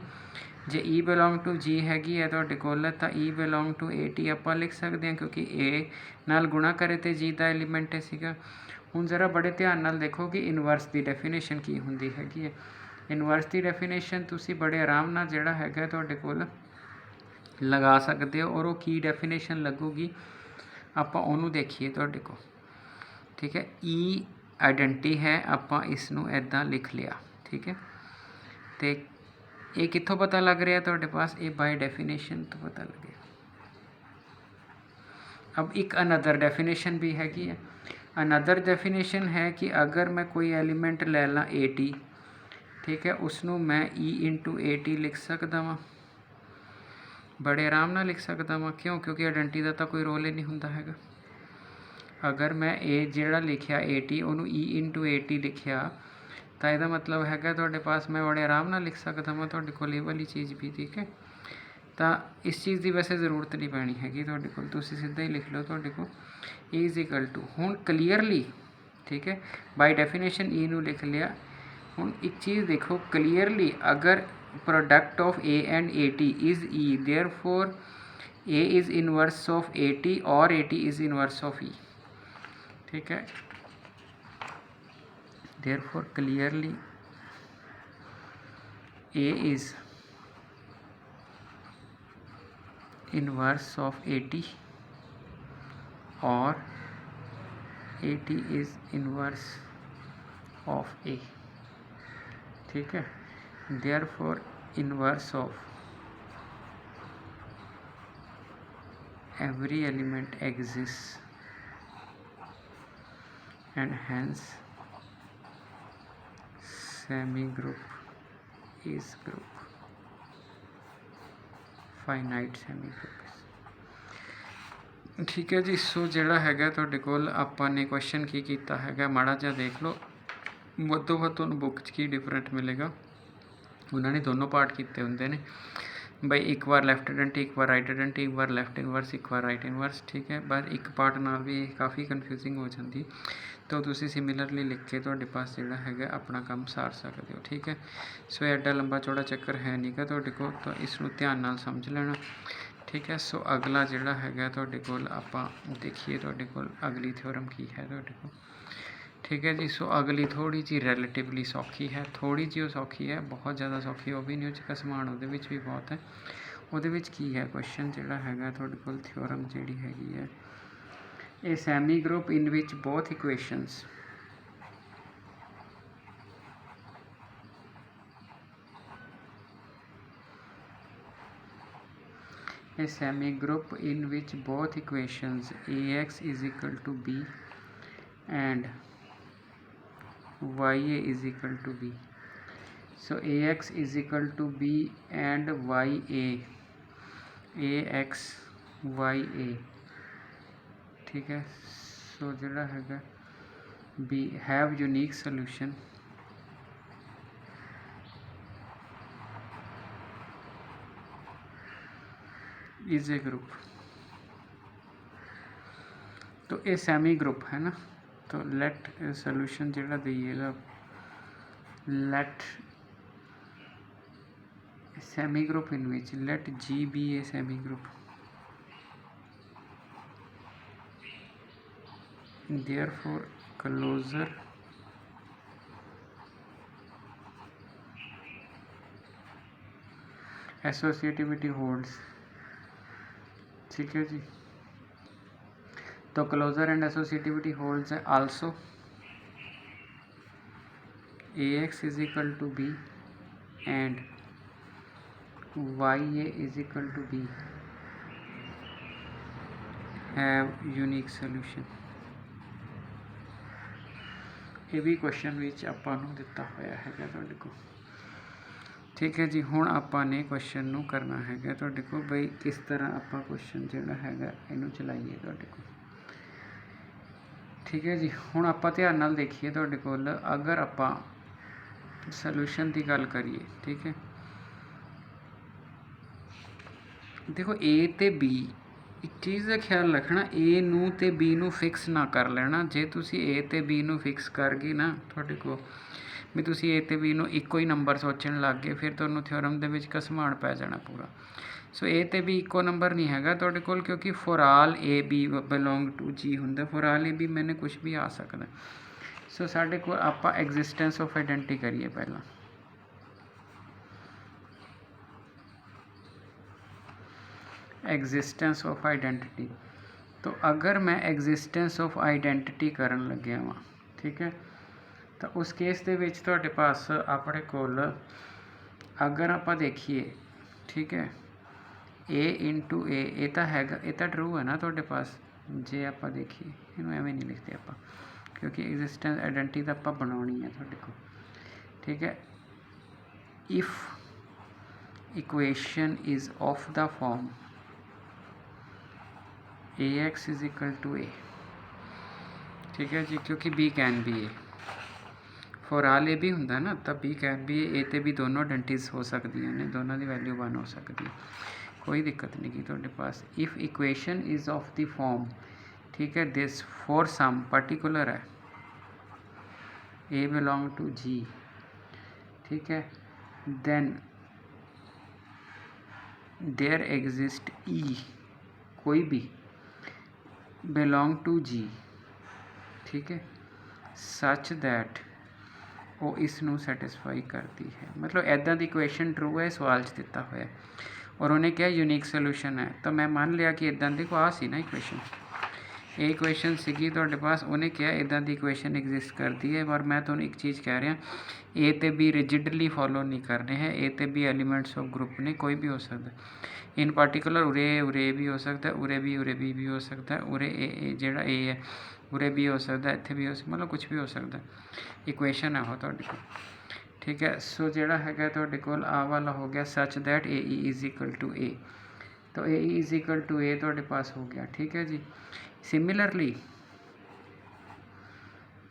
जे ई बिलोंग टू जी हैगी है तुहाडे कोल तो E belong to A T आपां लिख सकते हैं क्योंकि ए नाल गुणा करे तो जी का एलीमेंट सीगा। हुण जरा बड़े ध्यान नाल देखो कि इनवर्स की डेफिनेशन की हुंदी हैगी है। इनवर्स की डेफिनेशन तुसी बड़े आराम नाल जिहड़ा हैगा तुहाडे कोल लगा सकते हो और वो की डेफिनेशन लगूगी आपां ओनू देखिए तुहाडे कोल, ठीक है। ई आइडेंटिटी है, आपां इसनूं इदां लिख लिया, ठीक है। तो ये कित्थों पता लग रहा है तुहाडे पास, ये बाय डेफिनेशन तो पता लगे। अब एक अनदर डेफिनेशन भी हैगी है। अनदर डेफिनेशन है कि अगर मैं कोई एलीमेंट ले ला ए टी, ठीक है, उसनों मैं ई इंटू ए टी लिख सकता वा, बड़े आराम नाल लिख सकता वा। क्यों? क्योंकि आइडेंटिटी का तो कोई रोल ही नहीं हुंदा हैगा। अगर मैं ए जिहड़ा लिखिया ए टी उन्होंने ई इंटू ए टी लिखिया तो यदा मतलब है तुहाडे पास मैं बड़े आराम नाल लिख सकता वा तुहाडे कोल ये वाली चीज़ भी, ठीक है। तो इस चीज़ की वैसे ज़रूरत नहीं पैनी हैगी तुहाडे कोल, तुसीं सीधा ही लिख लो तुहाडे कोल ए इज़ इक्वल टू हुण क्लीयरली, ठीक है, बाय डेफिनेशन ई नू लिख लिया। हुण एक चीज़ देखो क्लीयरली, अगर product of A and A T is E therefore A is inverse of A T और A T is inverse of E, ठीक है। Therefore clearly A is inverse of A T और A T is inverse of A, ठीक है। Therefore inverse of every element exists and hence semi group is group finite semi group is, ठीक है जी। सो जिहड़ा हैगा तुहाडे कोल आपां ने क्वेश्चन की कीता हैगा माड़ा जिहा देख लो, वधों वध तुहानूं बुक च की डिफरेंट मिलेगा। उन्होंने दोनों पार्ट किए होंगे ने बई, एक बार लैफ्ट आइडेंटिटी एक बार राइट आइडेंटिटी, एक बार लैफ्ट इनवर्स एक बार राइट इनवर्स, ठीक है। बस एक पार्ट नाल भी काफ़ी कन्फ्यूजिंग हो जाती, तो तुसीं सिमिलरली लिख के तुहाडे पास जिहड़ा हैगा अपना काम सार सकते हो, ठीक है। सो एडा लंबा चौड़ा चक्कर है नहीं गा तुहाडे कोल, तो इसनूं ध्यान नाल समझ लेना, ठीक है। सो अगला जिहड़ा हैगा तुहाडे कोल आपां देखिए तुहाडे कोल अगली थ्योरम की है तुहाडे कोल, ठीक है जी। सो अगली थोड़ी जी रिलेटिवली सौखी है, थोड़ी जी सौखी है, बहुत ज़्यादा सौखी वो भी नहीं, उसका समान वो भी बहुत है। वो की है क्वेश्चन जिहड़ा हैगा तुहाडे कोल थ्योरम जिहड़ी हैगी है, a semi group in which both equations a semi group in which both equations ax is equal to b and ya is equal to b. So ax is equal to b and ax ya, ठीक है। सो जिहड़ा हैगा b have unique solution is a group, तो ये Sami group है ना, तो late solution जोड़ा दिएगा, late semi group in which let G be a semi group, therefore closure associativity holds। ठीक है जी, तो क्लोजर एंड एसोसिएटिविटी होल्ड्स है also AX is equal to B and YA is equal to B have unique solution। ये भी question which आपां नूं दिता होया हैगा तुहाडे कोल। ठीक है जी, हुण आपां ने क्वेश्चन नूं करना हैगा तुहाडे कोल बई किस तरह आपां क्वेश्चन जिहड़ा हैगा इहनूं चलाईए तुहाडे कोल। ठीक है जी, हुण आपां ध्यान नाल देखीए तुहाडे कोल अगर आपां सोल्यूशन की गल करिए। ठीक है, देखो ए ते बी एक चीज़ का ख्याल रखना, ए नूं ते बी नूं फिक्स ना कर लेना। जे तुसी ए ते बी नूं फिक्स कर गए ना तुहाडे कोल भी तुसी ए ते बी नूं इक्को ही नंबर सोचण लग गए, फिर तुहानूं थ्योरम दे विच घसमाण पै जाना पूरा। सो ए ते बी इक्को नंबर नहीं हैगा तुहाडे कोल, क्योंकि for all A B belong to G हुंदा, फॉर आल ए बी मैंने कुछ भी आ सकदा। सो साडे कोल आपां एग्जिस्टेंस ऑफ आइडेंटिटी करिए पहला। एग्जिस्टेंस ऑफ आइडेंटिटी, तो अगर मैं एग्जिस्टेंस ऑफ आइडेंटिटी करन लग्या वां, ठीक है, तो उस केस दे विच तुहाडे पास अपने कोल अगर आपां देखिए, ठीक है, ए इंटू ए तो हैगा, ये तो ट्रू है ना तुहाडे पास। जे आपां देखिए इहनूं एवें नहीं लिखते आपां, क्योंकि एग्जिस्टेंस आइडेंटिटी तो आपां बनाउणी है तुहाडे कोल। ठीक है, if equation is of the form AX is equal to A। ठीक है जी, क्योंकि B can be A, for all A भी होंगे ना, तब B कैन बी ए ते भी दोनों आइडेंटिटीज हो सकती ने, दोनों की वैल्यू 1 हो सकती है, कोई दिक्कत नहीं की तुहाडे पास। If equation is of the form, ठीक है, दिस फॉर सम पर्टिकुलर है A बिलोंग टू G, ठीक है, देन देयर एग्जिस्ट E कोई भी बिलोंग टू जी, ठीक है, सच दैट वो इसनूं सैटिस्फाई करती है। मतलब ऐदा दी इक्वेशन ट्रू है, सवाल च दिता होया और उन्हें क्या यूनिक सोल्यूशन है, तो मैं मान लिया कि इदा देखो आ सी ना इक्वेशन, ये इक्वेशन सीगी तुहाडे पास, उन्हें क्या इदा दी इक्वेशन एग्जिस्ट करती है। और मैं तुहानूं एक चीज़ कह रहा, ए ते बी रिजिडली फॉलो नहीं करने हैं, ए ते बी एलीमेंट्स ऑफ ग्रुप ने, कोई भी हो सकता है। इन पार्टिकुलर उरे भी हो सकता है, उरे भी हो सकता है, उरे ए जेड़ा ए है उरे भी हो सकता है, इत्थे भी हो सकता, मतलब कुछ भी हो सकता है। इक्वेशन है वो तुहाडे कोल। ठीक है, सो जेड़ा हैगा तुहाडे कोल आ वाला हो गया such that A E is equal to A, तो A E is equal to A तुहाडे पास हो गया। ठीक है जी, सिमिलरली,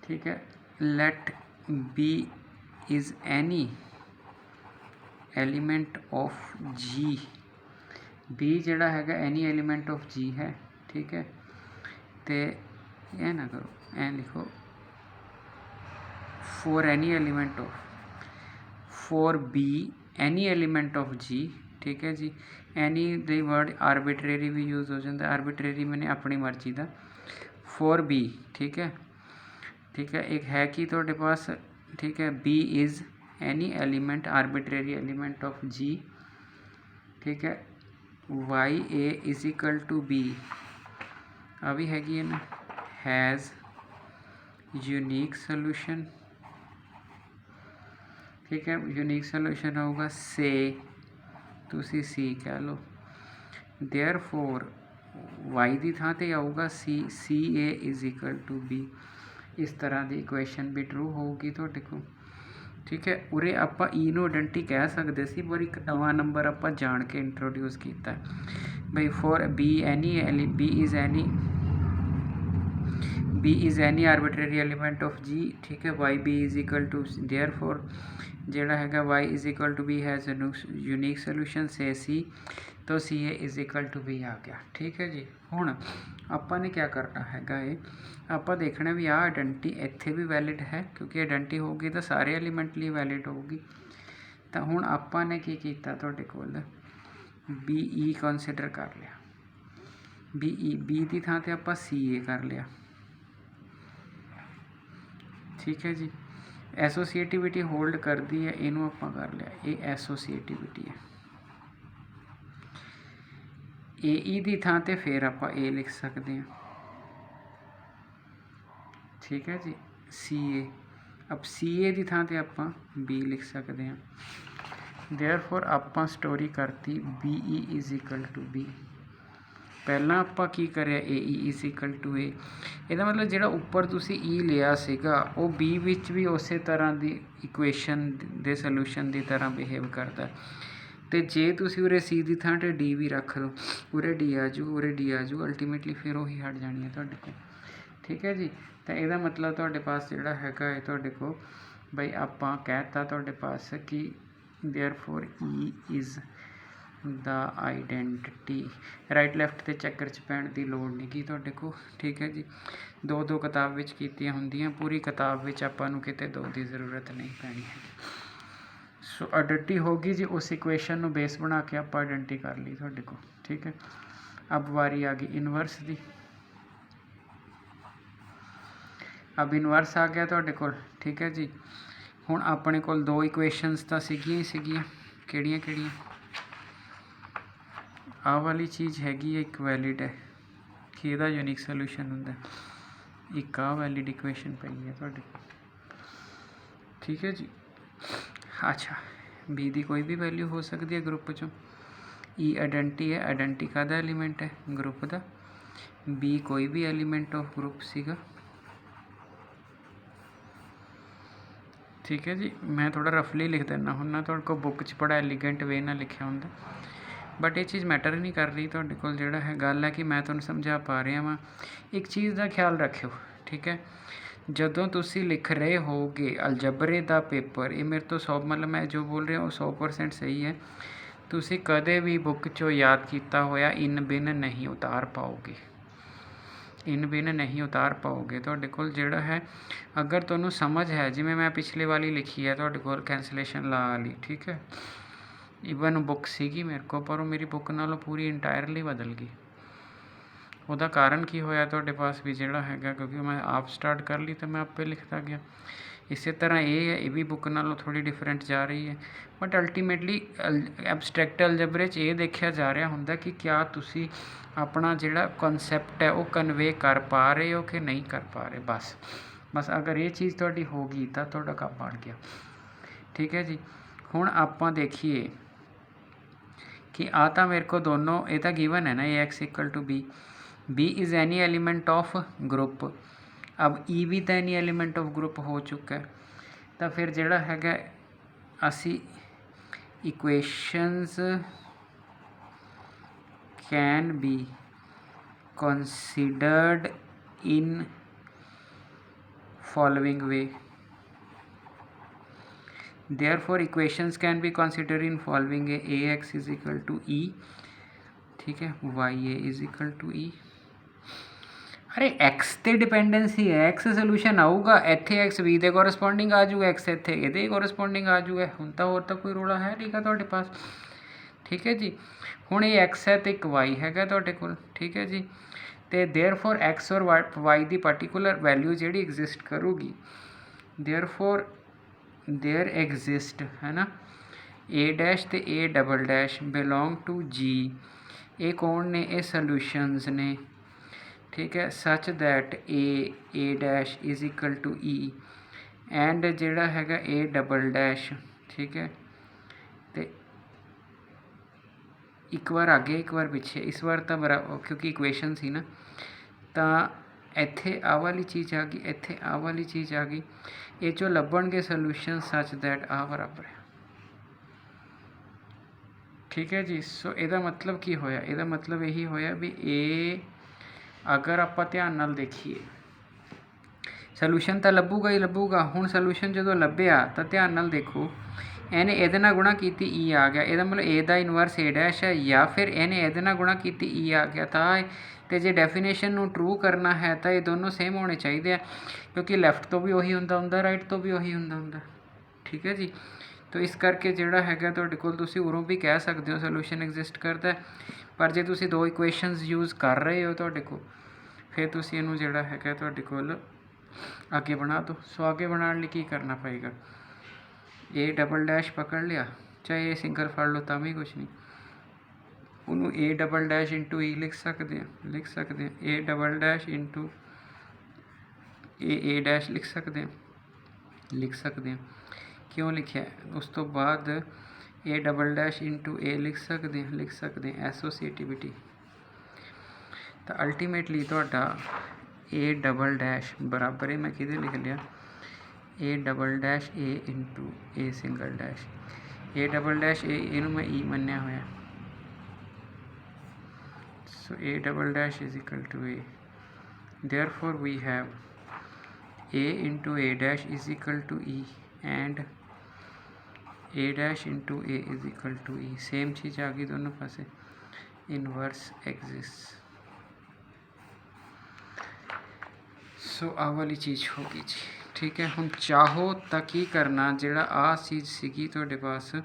ठीक है, let b is any element of G, b जेड़ा हैगा एनी एलिमेंट ऑफ जी है। ठीक है, तो ये ना करो, ए लिखो for any element of, for B any element of G. ठीक है जी, एनी द वर्ड आर्बिट्रेरी भी यूज़ हो जाता है, आर्बिट्रेरी मैंने अपनी मर्जी का, फॉर बी। ठीक है, ठीक है, एक है कि तुहाडे पास, ठीक है, B is any element arbitrary element of G. ठीक है, Y A is equal to B, अभी हैगी है ना, हैज़ यूनिक सोल्यूशन। ठीक है, यूनिक सोल्यूशन होगा से, तुसी सी कह लो, देयर फोर वाई की थां ते आऊगा सी ए इज इक्वल टू बी। इस तरह की इक्वेशन भी ट्रू होगी तुहाडे कोल। ठीक है, उरे आपां ई नूं आइडेंटिटी कह सकते सी, पर एक नवा नंबर आपां जान के इंट्रोड्यूस किया भाई, for B any B is any arbitrary element of G. ठीक है, Y B is equal to, therefore जेड़ा हैगा Y is equal to B has unique solution say C. तो C A is equal to B आ गया। ठीक है जी। हुण ਆਪਾਂ ਨੇ क्या करना हैगा ये ਆਪਾਂ देखना भी आ आइडेंटिटी ਇੱਥੇ भी वैलिड है क्योंकि आइडेंटिटी होगी तो सारे एलीमेंट लिए वैलिड होगी। तो हुण ਆਪਾਂ ने की कीता तुहाडे कोल बी ई कंसीडर कर लिया, बी ई बी की थां ते आपां सी ए कर लिया। ठीक है जी। एसोसीएटिविटी होल्ड करती है, इनू आपां कर लिया, ये एसोसीएटिविटी है। ए ई की थां ते फिर आप ए लिख सकते हैं। ठीक है जी। सी ए, अब सी ए की थां ते आप बी लिख सकते हैं। देयरफॉर आप स्टोरी करती b e is equal to b. पहला आप की करिया a e is equal to a, ਇਹਦਾ मतलब ਜਿਹੜਾ ਉੱਪਰ ਤੁਸੀਂ ਈ ਲਿਆ ਸੀਗਾ ਉਹ ਬੀ ਵਿੱਚ ਵੀ ਉਸੇ ਤਰ੍ਹਾਂ ਦੀ ਇਕੁਏਸ਼ਨ ਦੇ ਸੋਲੂਸ਼ਨ ਦੀ ਤਰ੍ਹਾਂ ਬਿਹੇਵ ਕਰਦਾ। ਤੇ ਜੇ ਤੁਸੀਂ ਉਰੇ ਸੀ ਦੀ ਥਾਂ 'ਤੇ ਡੀ ਵੀ ਰੱਖ ਲਓ, ਉਰੇ ਡੀ ਆ ਜੂ, ਉਰੇ ਡੀ ਆ ਜੂ, ਅਲਟੀਮੇਟਲੀ ਫਿਰ ਉਹੀ ਹਟ ਜਾਣੀ ਹੈ ਤੁਹਾਡੇ ਕੋਲ। ਠੀਕ ਹੈ ਜੀ। ਤਾਂ ਇਹਦਾ ਮਤਲਬ ਤੁਹਾਡੇ ਪਾਸ ਜਿਹੜਾ ਹੈਗਾ ਹੈ ਤੁਹਾਡੇ ਕੋਲ ਬਈ ਆਪਾਂ ਕਹਿਤਾ ਤੁਹਾਡੇ ਪਾਸ ਕਿ therefore E is the identity. Right left ते चक्कर च पैण की लोड़ नहीं गी तुहाडे कोल। ठीक है जी। दो दो किताब विच कीतियां हुंदियां, पूरी किताब विच आपां नूं किते दो की जरूरत नहीं पैनी है। सो आइडेंटिटी होगी जी, उस इक्वेशन नूं बेस बना के आपां आइडेंटिटी कर ली तुहाडे कोल। ठीक है। अब वारी आ गई इनवर्स की। अब इनवर्स आ गया तुहाडे कोल। ठीक है जी। हुण अपने कोल दो इक्वेशनस तो सीगियां ही सीगियां, किहड़ियां किहड़ियां? आ वाली चीज़ हैगी एक वैलिड है कि ਇਹਦਾ यूनिक सोल्यूशन ਹੁੰਦਾ, एक आ वैलिड इक्वेशन पई है तुहाडे। ठीक है जी। अच्छा, बी दी कोई भी वैल्यू हो सकती है ग्रुप चों। ई आइडेंटिटी है, आइडेंटिटी काहदा एलीमेंट है? ग्रुप का। बी कोई भी एलीमेंट ऑफ ग्रुप सीगा। ठीक है जी। मैं थोड़ा रफली लिख देना हुन्ना, तुहाडे कोल बुक च बड़ा एलीगेंट वे नाल लिखिया हुंदा, बट ये चीज़ मैटर नहीं कर रही तुहाडे कोल। जिहड़ा है गल है कि मैं तुहानूं समझा पा रहा वां। एक चीज़ का ख्याल रखियो। ठीक है। जदों तुसी लिख रहे होगे अलजबरे का पेपर, ये मेरे तो 100 मतलब मैं जो बोल रहा वो 100% सही है। तुसी कदे भी बुक चो याद किया होया इन बिन नहीं उतार पाओगे, इन बिन नहीं उतार पाओगे। तुहाडे कोल जिहड़ा है अगर तुहानूं समझ है, जिवें मैं पिछले वाली लिखी है तुहाडे कोल कैंसलेशन ला वाली। ठीक है। ईवन बुक सीगी मेरे को, पर वो मेरी बुक नालों पूरी इंटायरली बदल गई। ਉਹਦਾ कारण की होया तुहाडे पास भी जिहड़ा हैगा, क्योंकि मैं आप स्टार्ट कर ली तो मैं आपे लिखता गया। इस तरह ये है, ये भी बुक नालों थोड़ी डिफरेंट जा रही है, बट अल्टीमेटली एबस्ट्रैक्ट अलजबरे च ये देखा जा रहा होंदा कि क्या तुसी अपना जिहड़ा कॉन्सैप्ट है वो कन्वे कर पा रहे हो कि नहीं कर पा रहे। बस बस अगर ये चीज़ तुहाडी होगी तो तुहाडा काम बन गया। ठीक है जी। हुण आपां देखिए कि आ तो मेरे को दोनों ये तो गिवन है ना, A X equal to B, B is any element of group. अब ई भी तो एनी एलीमेंट ऑफ ग्रुप हो चुका है। तो फिर जिहड़ा हैगा असी equations can be considered in following way. Therefore equations can be considered in following a ax is equal to e, ठीक है, ya is equal to e। अरे x ते डिपेंडेंसी है, x सोल्यूशन आऊगा इत्थे, x b दे corresponding आ जाऊगा, x इत्थे इहदे corresponding आ जाऊगा। हुण तां होर तां कोई रोला है नहीं गा तुहाडे पास। ठीक है जी। हुण ये x है तो एक y हैगा तुहाडे कोल। ठीक है जी। तो देयरफॉर x और y की पर्टिकुलर वैल्यू जिहड़ी एग्जिस्ट करूगी, देयरफॉर देयर एग्जिस्ट है ना ए डैश तो A double dash belong to G. ये कौन ने? ये सोल्यूशंस ने। ठीक है। Such that A dash is equal to E and जिहड़ा हैगा ए डबल डैश। ठीक है। तो एक बार आगे एक बार पीछे, इस बार तो बराबर क्योंकि इक्वेशन सी ना, तो इत्थे आ वाली चीज़ आ गई, इत्थे आ वाली चीज़ आ गई। ये चो लभणगे सोल्यूशन सच दैट आ बराबर है। ठीक है जी। सो ਇਹਦਾ मतलब की होया? ਇਹਦਾ मतलब यही होया भी ए अगर आप ध्यान नाल देखिए सोल्यूशन तो लभूगा ही लभूगा। हुण सोल्यूशन जो लभ्या तो ध्यान नाल देखो, ਇਹਨੇ ਇਹਦੇ ਨਾਲ ਗੁਣਾ ਕੀਤੀ E ਆ ਗਿਆ, ਇਹਦਾ ਮਤਲਬ A the inverse A dash ਹੈ, ਜਾਂ ਫਿਰ ਇਹਨੇ ਇਹਦੇ ਨਾਲ ਗੁਣਾ ਕੀਤੀ E ਆ ਗਿਆ ਤਾਂ ਤੇ ਜੇ ਡੈਫੀਨੇਸ਼ਨ ਨੂੰ ਟਰੂ ਕਰਨਾ ਹੈ ਤਾਂ ਇਹ ਦੋਨੋਂ ਸੇਮ ਹੋਣੇ ਚਾਹੀਦੇ ਆ, ਕਿਉਂਕਿ ਲੈਫਟ ਤੋਂ ਵੀ ਉਹੀ ਹੁੰਦਾ ਰਾਈਟ ਤੋਂ ਵੀ ਉਹੀ ਹੁੰਦਾ। ਠੀਕ ਹੈ ਜੀ। ਤਾਂ ਇਸ ਕਰਕੇ ਜਿਹੜਾ ਹੈਗਾ ਤੁਹਾਡੇ ਕੋਲ ਤੁਸੀਂ ਉਰੋਂ ਵੀ ਕਹਿ ਸਕਦੇ ਹੋ ਸੋਲੂਸ਼ਨ ਐਗਜ਼ਿਸਟ ਕਰਦਾ, ਪਰ ਜੇ ਤੁਸੀਂ ਦੋ ਇਕੁਏਸ਼ਨਸ ਯੂਜ਼ ਕਰ ਰਹੇ ਹੋ ਤੁਹਾਡੇ ਕੋਲ, ਫਿਰ ਤੁਸੀਂ ਇਹਨੂੰ ਜਿਹੜਾ ਹੈਗਾ ਤੁਹਾਡੇ ਕੋਲ ਅੱਗੇ ਬਣਾ ਦਿਓ। ਸੋ ਅੱਗੇ ਬਣਾਉਣ ਲਈ ਕੀ ਕਰਨਾ ਪਏਗਾ, A ਡਬਲ ਡੈਸ਼ ਪਕੜ ਲਿਆ, ਚਾਹੇ ਸਿੰਗਲ ਫੜ ਲਓ ਤਾਂ ਵੀ ਕੁਛ ਨਹੀਂ, ਉਹਨੂੰ A double dash into E ਲਿਖ ਸਕਦੇ ਹਾਂ A double dash into A dash ਲਿਖ ਸਕਦੇ ਹਾਂ। ਕਿਉਂ ਲਿਖਿਆ, ਉਸ ਤੋਂ ਬਾਅਦ A double dash into A ਲਿਖ ਸਕਦੇ ਹਾਂ ਐਸੋਸੀਏਟਿਵਿਟੀ। ਤਾਂ ਅਲਟੀਮੇਟਲੀ ਤੁਹਾਡਾ A ਡਬਲ ਡੈਸ਼ ਬਰਾਬਰ ਹੈ, ਮੈਂ ਕਿਹਦੇ ਲਿਖ ਲਿਆ, A double dash A into A single dash, A double dash A ਇਹਨੂੰ ਮੈਂ E ਮੰਨਿਆ ਹੋਇਆ, so A double dash is equal to A, therefore we have A into A dash is equal to E and A dash into A is equal to E, same चीज़ आ गई दोनों पासे, inverse exist. सो आ वाली चीज़ होगी जी। ठीक है, हम चाहो तो की करना, ਜਿਹੜਾ आ चीज़ सीगी ਤੁਹਾਡੇ पास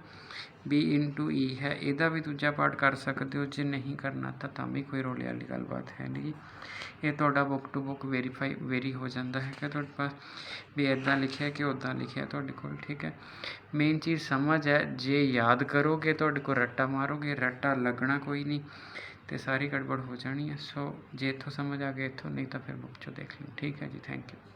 B इंटू E है, ਇਹਦਾ भी दूजा पार्ट कर सकते हो, जे नहीं करना ਤਾਂ भी कोई रोले वाली गलबात है नहीं। ये ਤੁਹਾਡਾ बुक टू बुक वेरी हो जाता है कि ਤੁਹਾਡੇ पास भी इदा लिखिया कि उदा लिखिया ਤੁਹਾਡੇ ਕੋਲ। ठीक है, मेन चीज़ समझ है, जे याद करोगे ਤੁਹਾਡੇ को रट्टा मारोगे, रट्टा लगना कोई नहीं तो सारी गड़बड़ हो जानी है। सो जे इत्थों समझ आ गया इत्थों, नहीं तो फिर बुक चो देख लो। ठीक है जी, थैंक यू।